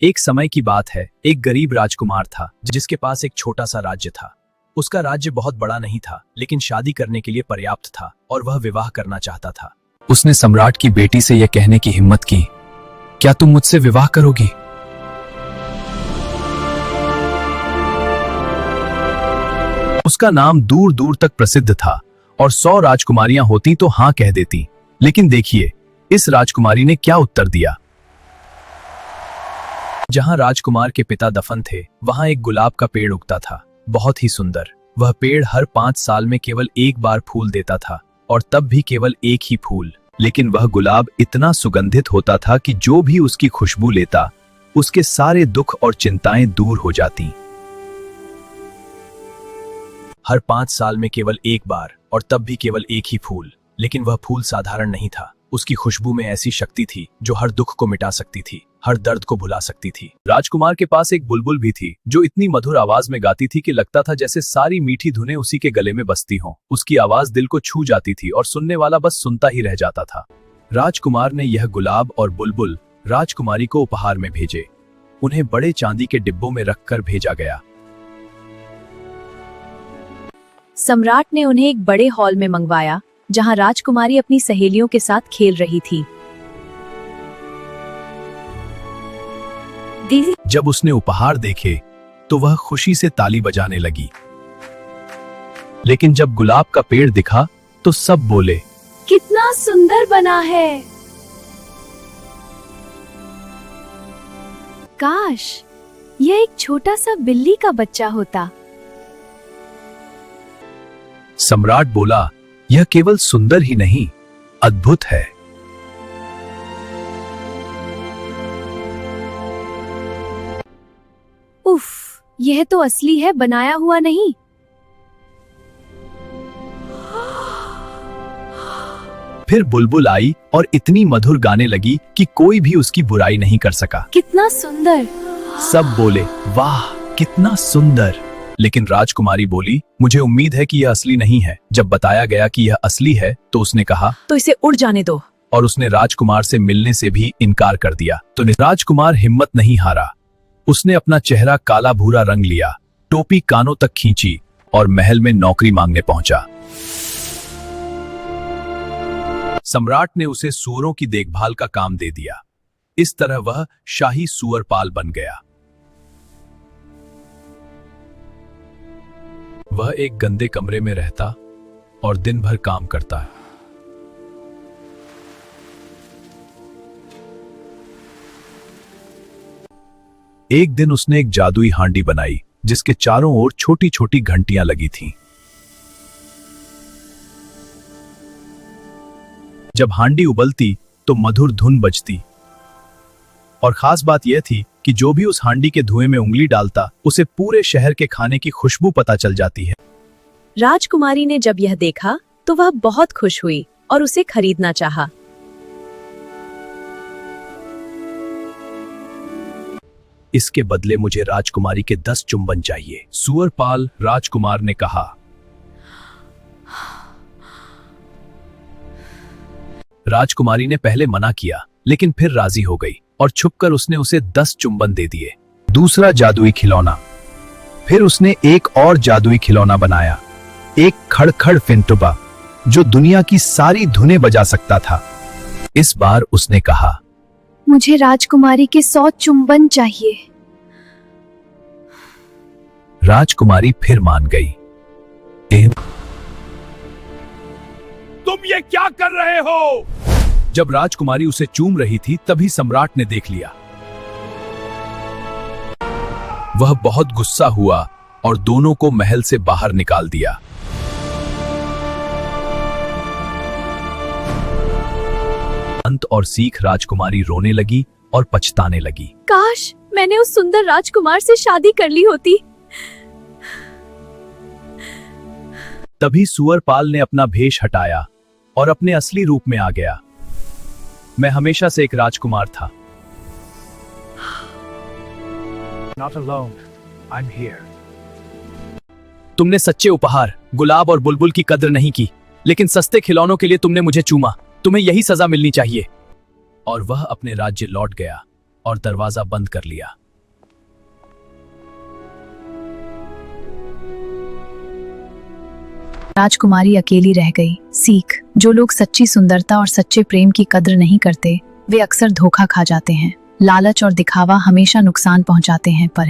एक समय की बात है, एक गरीब राजकुमार था जिसके पास एक छोटा सा राज्य था। उसका राज्य बहुत बड़ा नहीं था, लेकिन शादी करने के लिए पर्याप्त था और वह विवाह करना चाहता था। उसने सम्राट की बेटी से यह कहने की हिम्मत की, क्या तुम मुझसे विवाह करोगी? उसका नाम दूर दूर तक प्रसिद्ध था और 100 राजकुमारियां होती तो हाँ कह देती। लेकिन देखिए, इस राजकुमारी ने क्या उत्तर दिया। जहां राजकुमार के पिता दफन थे, वहां एक गुलाब का पेड़ उगता था, बहुत ही सुंदर। वह पेड़ हर 5 साल में केवल एक बार फूल देता था और तब भी केवल एक ही फूल। लेकिन वह गुलाब इतना सुगंधित होता था कि जो भी उसकी खुशबू लेता, उसके सारे दुख और चिंताएं दूर हो जाती। हर 5 साल में केवल एक बार और तब भी केवल एक ही फूल। लेकिन वह फूल साधारण नहीं था। उसकी खुशबू में ऐसी शक्ति थी जो हर दुख को मिटा सकती थी, हर दर्द को भुला सकती थी। राजकुमार के पास एक बुलबुल भी थी जो इतनी मधुर आवाज में गाती थी कि लगता था जैसे सारी मीठी धुनें उसी के गले में बसती हों। उसकी आवाज दिल को छू जाती थी और सुनने वाला बस सुनता ही रह जाता था। राजकुमार ने यह गुलाब और बुलबुल राजकुमारी को उपहार में भेजे। उन्हें बड़े चांदी के डिब्बों में रखकर भेजा गया। सम्राट ने उन्हें एक बड़े हॉल में मंगवाया, जहां राजकुमारी अपनी सहेलियों के साथ खेल रही थी। जब उसने उपहार देखे तो वह खुशी से ताली बजाने लगी। लेकिन जब गुलाब का पेड़ दिखा तो सब बोले, कितना सुंदर बना है। काश यह एक छोटा सा बिल्ली का बच्चा होता। सम्राट बोला, यह केवल सुंदर ही नहीं, अद्भुत है। उफ, यह तो असली है, बनाया हुआ नहीं। फिर बुलबुल आई और इतनी मधुर गाने लगी कि कोई भी उसकी बुराई नहीं कर सका। कितना सुंदर। सब बोले, वाह कितना सुंदर। लेकिन राजकुमारी बोली, मुझे उम्मीद है कि यह असली नहीं है। जब बताया गया कि यह असली है तो उसने कहा, तो इसे उड़ जाने दो। और उसने राजकुमार से मिलने से भी इनकार कर दिया। तो राजकुमार हिम्मत नहीं हारा। उसने अपना चेहरा काला भूरा रंग लिया, टोपी कानों तक खींची और महल में नौकरी मांगने पहुंचा। सम्राट ने उसे सूअरों की देखभाल का काम दे दिया। इस तरह वह शाही सूअरपाल बन गया। वह एक गंदे कमरे में रहता और दिन भर काम करता। एक दिन उसने एक जादुई हांडी बनाई जिसके चारों ओर छोटी छोटी घंटियां लगी थीं। जब हांडी उबलती तो मधुर धुन बजती। और खास बात यह थी कि जो भी उस हांडी के धुएं में उंगली डालता, उसे पूरे शहर के खाने की खुशबू पता चल जाती है। राजकुमारी ने जब यह देखा तो वह बहुत खुश हुई और उसे खरीदना चाहा। इसके बदले मुझे राजकुमारी के 10 चुंबन चाहिए, सूअरपाल राजकुमार ने कहा। राजकुमारी ने पहले मना किया, लेकिन फिर राजी हो गई और छुपकर उसने उसे 10 चुंबन दे दिए। दूसरा जादुई खिलौना। फिर उसने एक और जादुई खिलौना बनाया, एक खड़खड़ फिंटुबा जो दुनिया की सारी धुनें बजा सकता था। इस बार उसने कहा, मुझे राजकुमारी के 100 चुंबन चाहिए। राजकुमारी फिर मान गई। तुम ये क्या कर रहे हो? जब राजकुमारी उसे चूम रही थी तभी सम्राट ने देख लिया। वह बहुत गुस्सा हुआ और दोनों को महल से बाहर निकाल दिया। अंत और सीख राजकुमारी रोने लगी और पछताने लगी। काश मैंने उस सुंदर राजकुमार से शादी कर ली होती। तभी सूअरपाल ने अपना भेष हटाया और अपने असली रूप में आ गया। मैं हमेशा से एक राजकुमार था। Not alone. I'm here. तुमने सच्चे उपहार, गुलाब और बुलबुल की कद्र नहीं की, लेकिन सस्ते खिलौनों के लिए तुमने मुझे चूमा। तुम्हें यही सजा मिलनी चाहिए। और वह अपने राज्य लौट गया और दरवाजा बंद कर लिया। राजकुमारी अकेली रह गई। सीख: जो लोग सच्ची सुंदरता और सच्चे प्रेम की कद्र नहीं करते, वे अक्सर धोखा खा जाते हैं। लालच और दिखावा हमेशा नुकसान पहुंचाते हैं, पर